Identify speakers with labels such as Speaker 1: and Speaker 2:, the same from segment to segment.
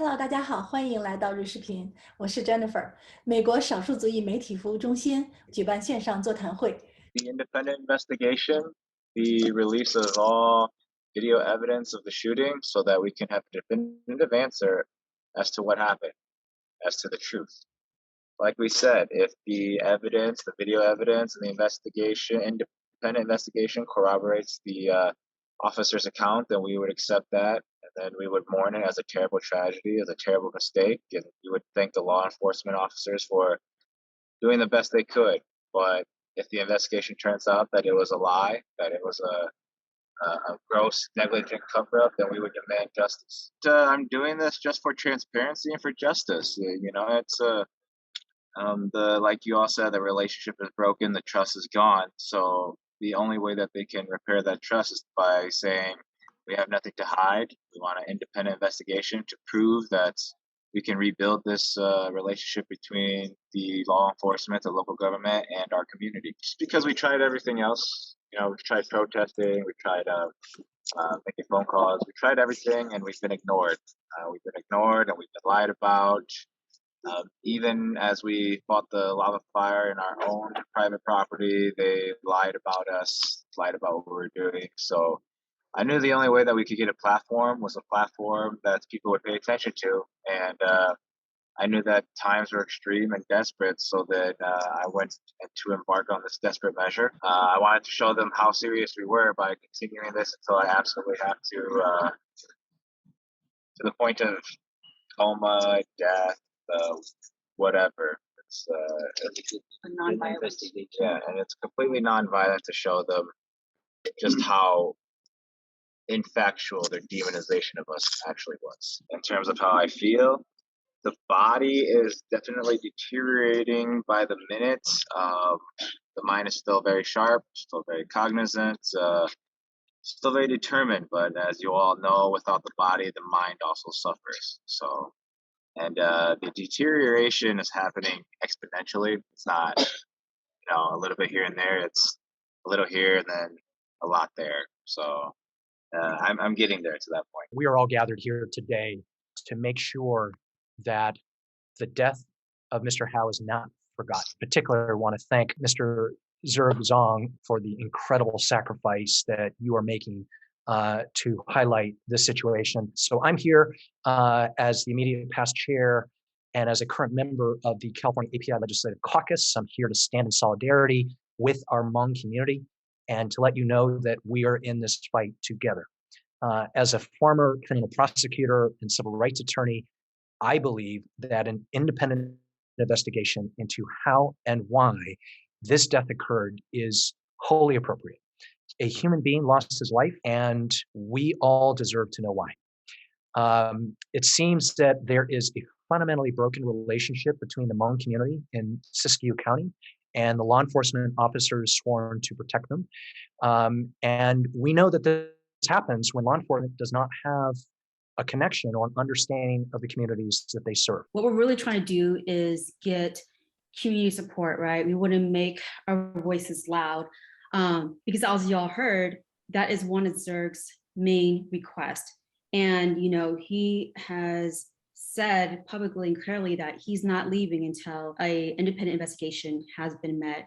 Speaker 1: Hello， 大家好，欢迎来到日视频，我是 Jennifer。美国少数族裔媒体服务中心举办线上座谈会。
Speaker 2: The independent investigation, the release of all video evidence of the shooting, so that we can have a definitive answer as to what happened, as to the truth. Like we said, if the evidence, the video evidence, and the investigation, independent investigation, corroborates the officer's account, then we would accept that, and then we would mourn it as a terrible tragedy, as a terrible mistake, and we would thank the law enforcement officers for doing the best they could. But if the investigation turns out that it was a lie, that it was a gross negligent cover-up, then we would demand justice. I'm doing this just for transparency and for justice. You know, it's like you all said, the relationship is broken, the trust is gone. So the only way that they can repair that trust is by saying, we have nothing to hide. We want an independent investigation to prove that we can rebuild this relationship between the law enforcement, the local government, and our community. Just because we tried everything else, you know, we've tried protesting, we've tried making phone calls, we tried everything, and we've been ignored. We've been ignored, and we've been lied about. Even as we fought the lava fire in our own private property, they lied about us, lied about what we were doing. So I knew the only way that we could get a platform was a platform that people would pay attention to. And I knew that times were extreme and desperate, so that I went to embark on this desperate measure. I wanted to show them how serious we were by continuing this until I absolutely have to the point of coma, death, whatever. It's
Speaker 3: a non-violent.
Speaker 2: Yeah, and it's completely non-violent to show them just how infactual their demonization of us actually was. In terms of how I feel, the body is definitely deteriorating by the minute. The mind is still very sharp, still very cognizant, still very determined. But as you all know, without the body, the mind also suffers. So. And the deterioration is happening exponentially. It's not, you know, a little bit here and there. It's a little here and then a lot there. So I'm getting there to that point.
Speaker 4: We are all gathered here today to make sure that the death of Mr. Howe is not forgotten. In particular, I want to thank Mr. Zurg Xiong for the incredible sacrifice that you are making to highlight this situation. So I'm here as the immediate past chair and as a current member of the California API Legislative Caucus. I'm here to stand in solidarity with our Hmong community and to let you know that we are in this fight together. As a former criminal prosecutor and civil rights attorney, I believe that an independent investigation into how and why this death occurred is wholly appropriate. A human being lost his life, and we all deserve to know why. It seems that there is a fundamentally broken relationship between the Hmong community in Siskiyou County and the law enforcement officers sworn to protect them. And we know that this happens when law enforcement does not have a connection or an understanding of the communities that they serve.
Speaker 3: What we're really trying to do is get community support, right? We want to make our voices loud. Because as y'all heard, that is one of Zurg's main requests. And, you know, he has said publicly and clearly that he's not leaving until an independent investigation has been met.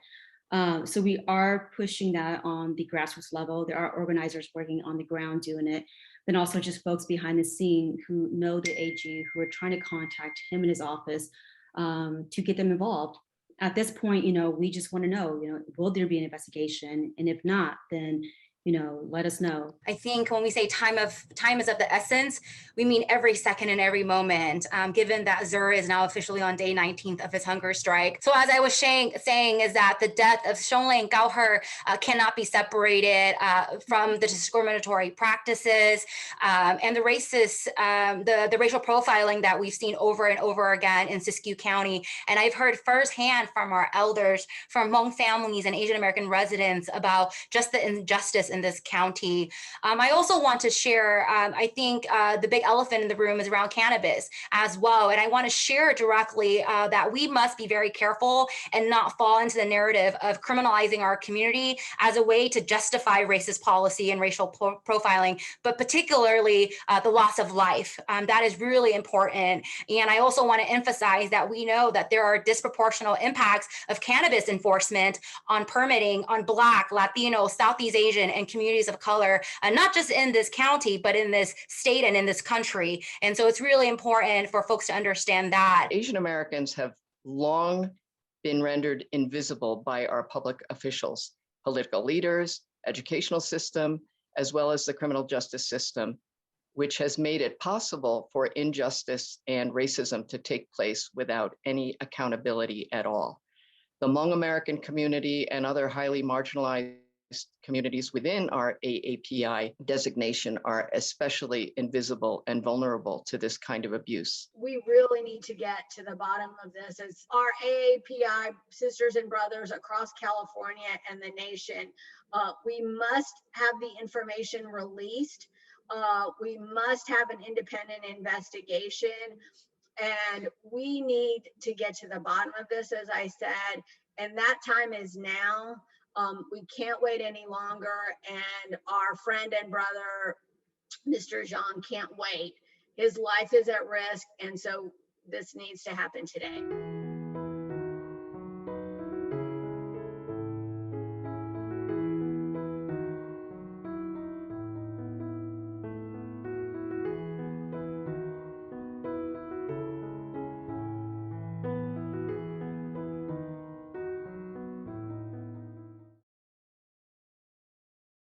Speaker 3: So we are pushing that on the grassroots level. There are organizers working on the ground doing it, then also just folks behind the scene who know the AG, who are trying to contact him in his office to get them involved. At this point, you know, we just want to know, you know, will there be an investigation? And if not, then, you know, let us know.
Speaker 5: I think when we say time is of the essence, we mean every second and every moment, given that Zurg is now officially on day 19th of his hunger strike. So as I was saying is that the death of Xiong Gao cannot be separated from the discriminatory practices and the racist, the racial profiling that we've seen over and over again in Siskiyou County. And I've heard firsthand from our elders, from Hmong families and Asian American residents about just the injustice in this county. I also want to share, I think the big elephant in the room is around cannabis as well. And I want to share directly that we must be very careful and not fall into the narrative of criminalizing our community as a way to justify racist policy and racial profiling, but particularly the loss of life. That is really important. And I also want to emphasize that we know that there are disproportionate impacts of cannabis enforcement on permitting on Black, Latino, Southeast Asian, and communities of color, not just in this county, but in this state and in this country. And so it's really important for folks to understand that.
Speaker 6: Asian Americans have long been rendered invisible by our public officials, political leaders, educational system, as well as the criminal justice system, which has made it possible for injustice and racism to take place without any accountability at all. The Hmong American community and other highly marginalized communities within our AAPI designation are especially invisible and vulnerable to this kind of abuse.
Speaker 7: We really need to get to the bottom of this as our AAPI sisters and brothers across California and the nation. We must have the information released. We must have an independent investigation. And we need to get to the bottom of this, as I said, and that time is now. We can't wait any longer, and our friend and brother, Mr. Xiong, can't wait. His life is at risk, and so this needs to happen today.